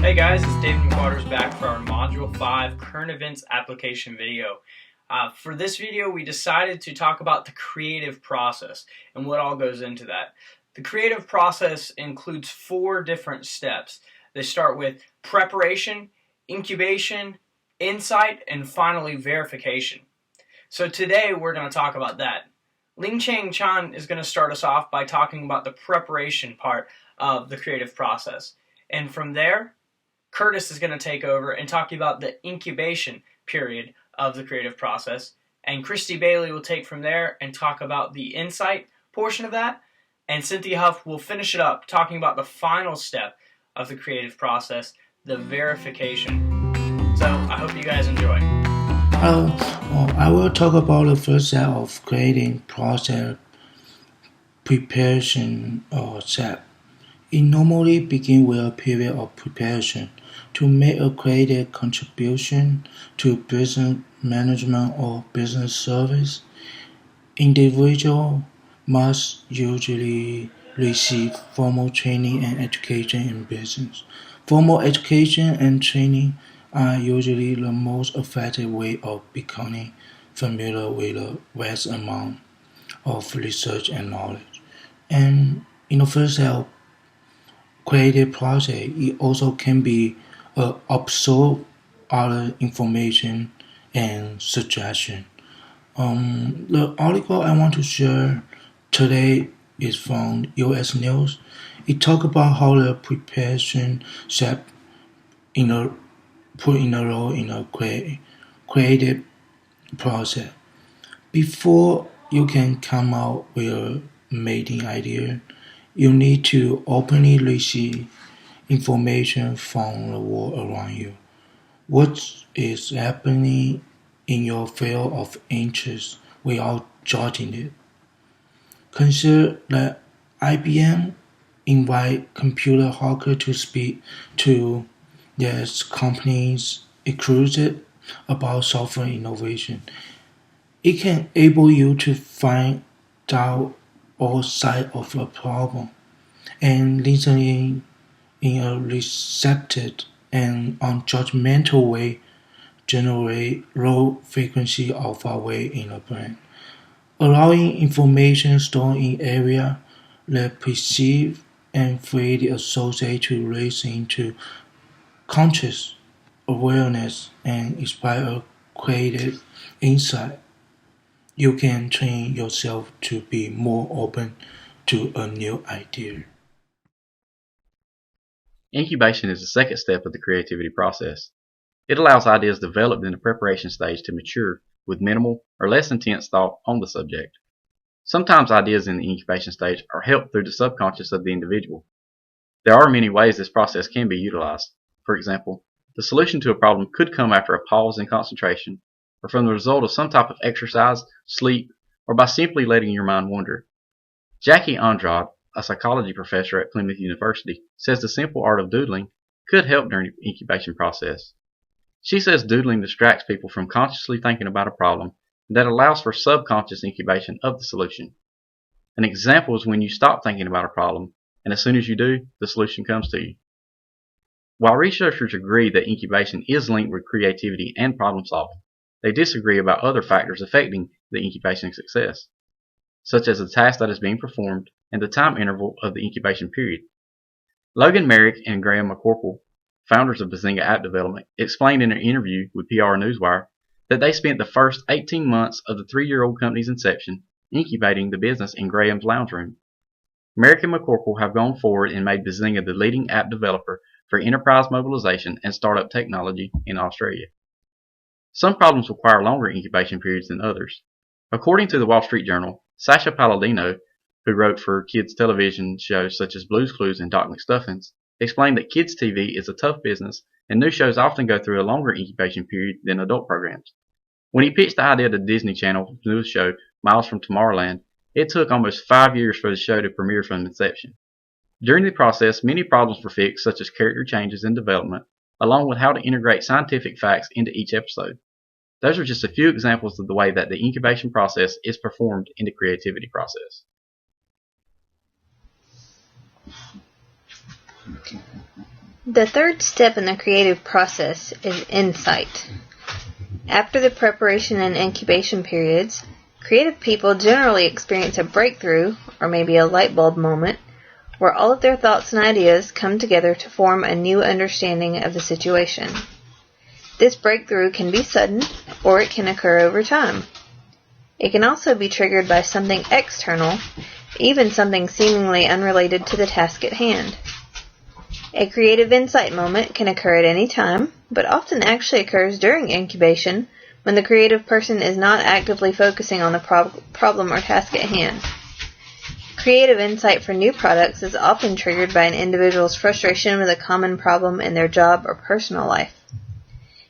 Hey guys, it's David McWaters back for our Module 5 Current Events Application video. For this video, we decided to talk about the creative process and what all goes into that. The creative process includes 4 different steps. They start with preparation, incubation, insight, and finally verification. So today we're going to talk about that. Ling-Chang Chan is going to start us off by talking about the preparation part of the creative process. And from there, Curtis is going to take over and talk about the incubation period of the creative process. And Christy Bailey will take from there and talk about the insight portion of that. And Cynthia Huff will finish it up talking about the final step of the creative process, the verification. So I hope you guys enjoy. I will talk about the first step of creating process preparation or step. It normally begins with a period of preparation to make a creative contribution to business management or business service. Individuals must usually receive formal training and education in business. Formal education and training are usually the most effective way of becoming familiar with a vast amount of research and knowledge. And in the first step, creative process, it also can be absorb other information and suggestion. The article I want to share today is from U.S. News. It talks about how the preparation step put in a role in a creative process. Before you can come out with a amazing idea, you need to openly receive information from the world around you. What is happening in your field of interest without judging it. Consider that IBM invite computer hacker to speak to their company's exclusive about software innovation. It can enable you to find out all sides of a problem and listening in a receptive and unjudgmental way generate low frequency alpha wave in the brain, allowing information stored in area that perceive and freely associate to raise into conscious awareness and inspire a creative insight. You can train yourself to be more open to a new idea. Incubation is the second step of the creativity process. It allows ideas developed in the preparation stage to mature with minimal or less intense thought on the subject. Sometimes ideas in the incubation stage are helped through the subconscious of the individual. There are many ways this process can be utilized. For example, the solution to a problem could come after a pause in concentration, or from the result of some type of exercise, sleep, or by simply letting your mind wander. Jackie Andrade, a psychology professor at Plymouth University, says the simple art of doodling could help during the incubation process. She says doodling distracts people from consciously thinking about a problem that allows for subconscious incubation of the solution. An example is when you stop thinking about a problem, and as soon as you do, the solution comes to you. While researchers agree that incubation is linked with creativity and problem solving, they disagree about other factors affecting the incubation success, such as the task that is being performed and the time interval of the incubation period. Logan Merrick and Graham McCorkle, founders of Bazinga App Development, explained in an interview with PR Newswire that they spent the first 18 months of the 3-year-old company's inception incubating the business in Graham's lounge room. Merrick and McCorkle have gone forward and made Bazinga the leading app developer for enterprise mobilization and startup technology in Australia. Some problems require longer incubation periods than others. According to the Wall Street Journal, Sasha Palladino, who wrote for kids' television shows such as Blue's Clues and Doc McStuffins, explained that kids' TV is a tough business and new shows often go through a longer incubation period than adult programs. When he pitched the idea to Disney Channel's newest show, Miles from Tomorrowland, it took almost 5 years for the show to premiere from inception. During the process, many problems were fixed, such as character changes and development, along with how to integrate scientific facts into each episode. Those are just a few examples of the way that the incubation process is performed in the creativity process. The third step in the creative process is insight. After the preparation and incubation periods, creative people generally experience a breakthrough, or maybe a light bulb moment, where all of their thoughts and ideas come together to form a new understanding of the situation. This breakthrough can be sudden, or it can occur over time. It can also be triggered by something external, even something seemingly unrelated to the task at hand. A creative insight moment can occur at any time, but often actually occurs during incubation when the creative person is not actively focusing on the problem or task at hand. Creative insight for new products is often triggered by an individual's frustration with a common problem in their job or personal life.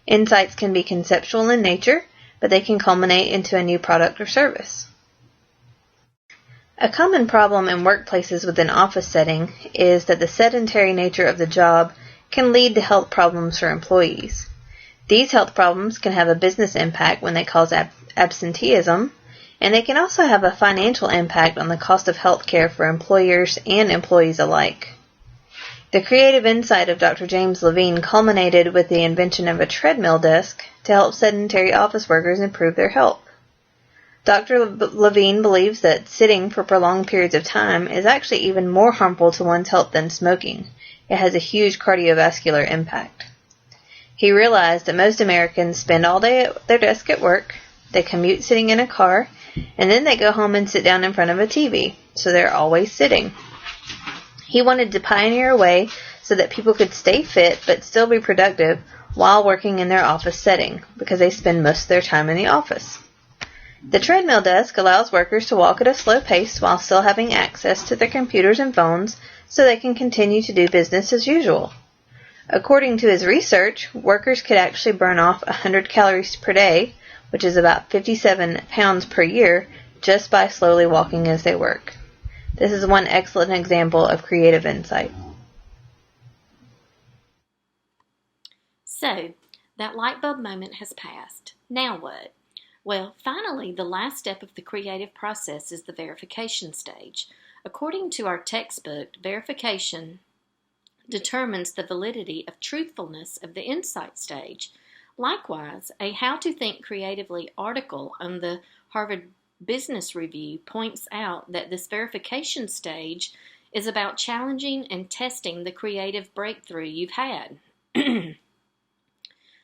Insights can be conceptual in nature, but they can culminate into a new product or service. A common problem in workplaces with an office setting is that the sedentary nature of the job can lead to health problems for employees. These health problems can have a business impact when they cause absenteeism, and they can also have a financial impact on the cost of health care for employers and employees alike. The creative insight of Dr. James Levine culminated with the invention of a treadmill desk to help sedentary office workers improve their health. Dr. Levine believes that sitting for prolonged periods of time is actually even more harmful to one's health than smoking. It has a huge cardiovascular impact. He realized that most Americans spend all day at their desk at work, they commute sitting in a car, and then they go home and sit down in front of a TV, so they're always sitting. He wanted to pioneer a way so that people could stay fit but still be productive while working in their office setting, because they spend most of their time in the office. The treadmill desk allows workers to walk at a slow pace while still having access to their computers and phones so they can continue to do business as usual. According to his research, workers could actually burn off 100 calories per day, which is about 57 pounds per year, just by slowly walking as they work. This is one excellent example of creative insight. So, that light bulb moment has passed. Now what? Well, finally, the last step of the creative process is the verification stage. According to our textbook, verification determines the validity of truthfulness of the insight stage. Likewise, a How to Think Creatively article on the Harvard Business Review points out that this verification stage is about challenging and testing the creative breakthrough you've had.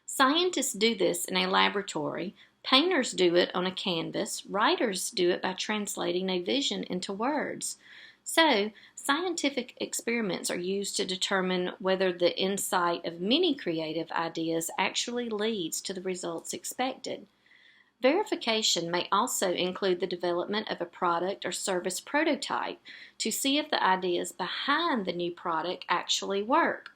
Scientists do this in a laboratory, painters do it on a canvas, writers do it by translating a vision into words. So, scientific experiments are used to determine whether the insight of many creative ideas actually leads to the results expected. Verification may also include the development of a product or service prototype to see if the ideas behind the new product actually work.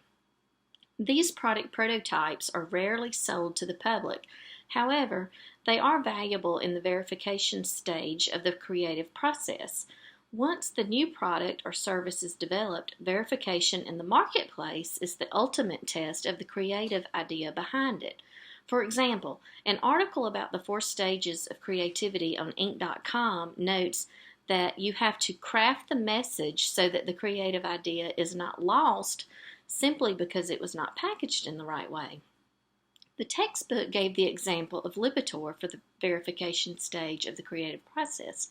These product prototypes are rarely sold to the public. However, they are valuable in the verification stage of the creative process. Once the new product or service is developed, verification in the marketplace is the ultimate test of the creative idea behind it. For example, an article about the 4 stages of creativity on Inc.com notes that you have to craft the message so that the creative idea is not lost simply because it was not packaged in the right way. The textbook gave the example of Lipitor for the verification stage of the creative process.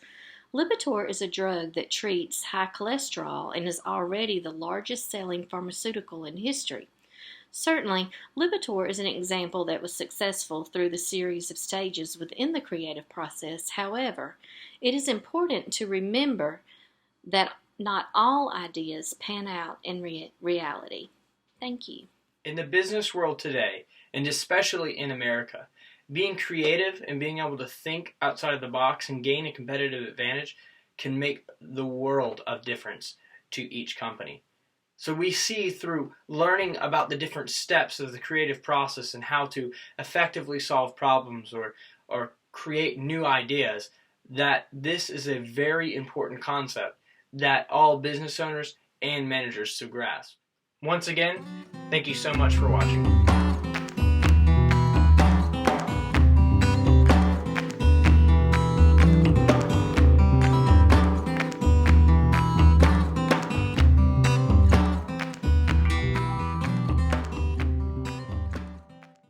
Lipitor is a drug that treats high cholesterol and is already the largest selling pharmaceutical in history. Certainly, Lipitor is an example that was successful through the series of stages within the creative process. However, it is important to remember that not all ideas pan out in reality. Thank you. In the business world today, and especially in America, being creative and being able to think outside of the box and gain a competitive advantage can make the world of difference to each company. So we see through learning about the different steps of the creative process and how to effectively solve problems or create new ideas that this is a very important concept that all business owners and managers should grasp. Once again, thank you so much for watching.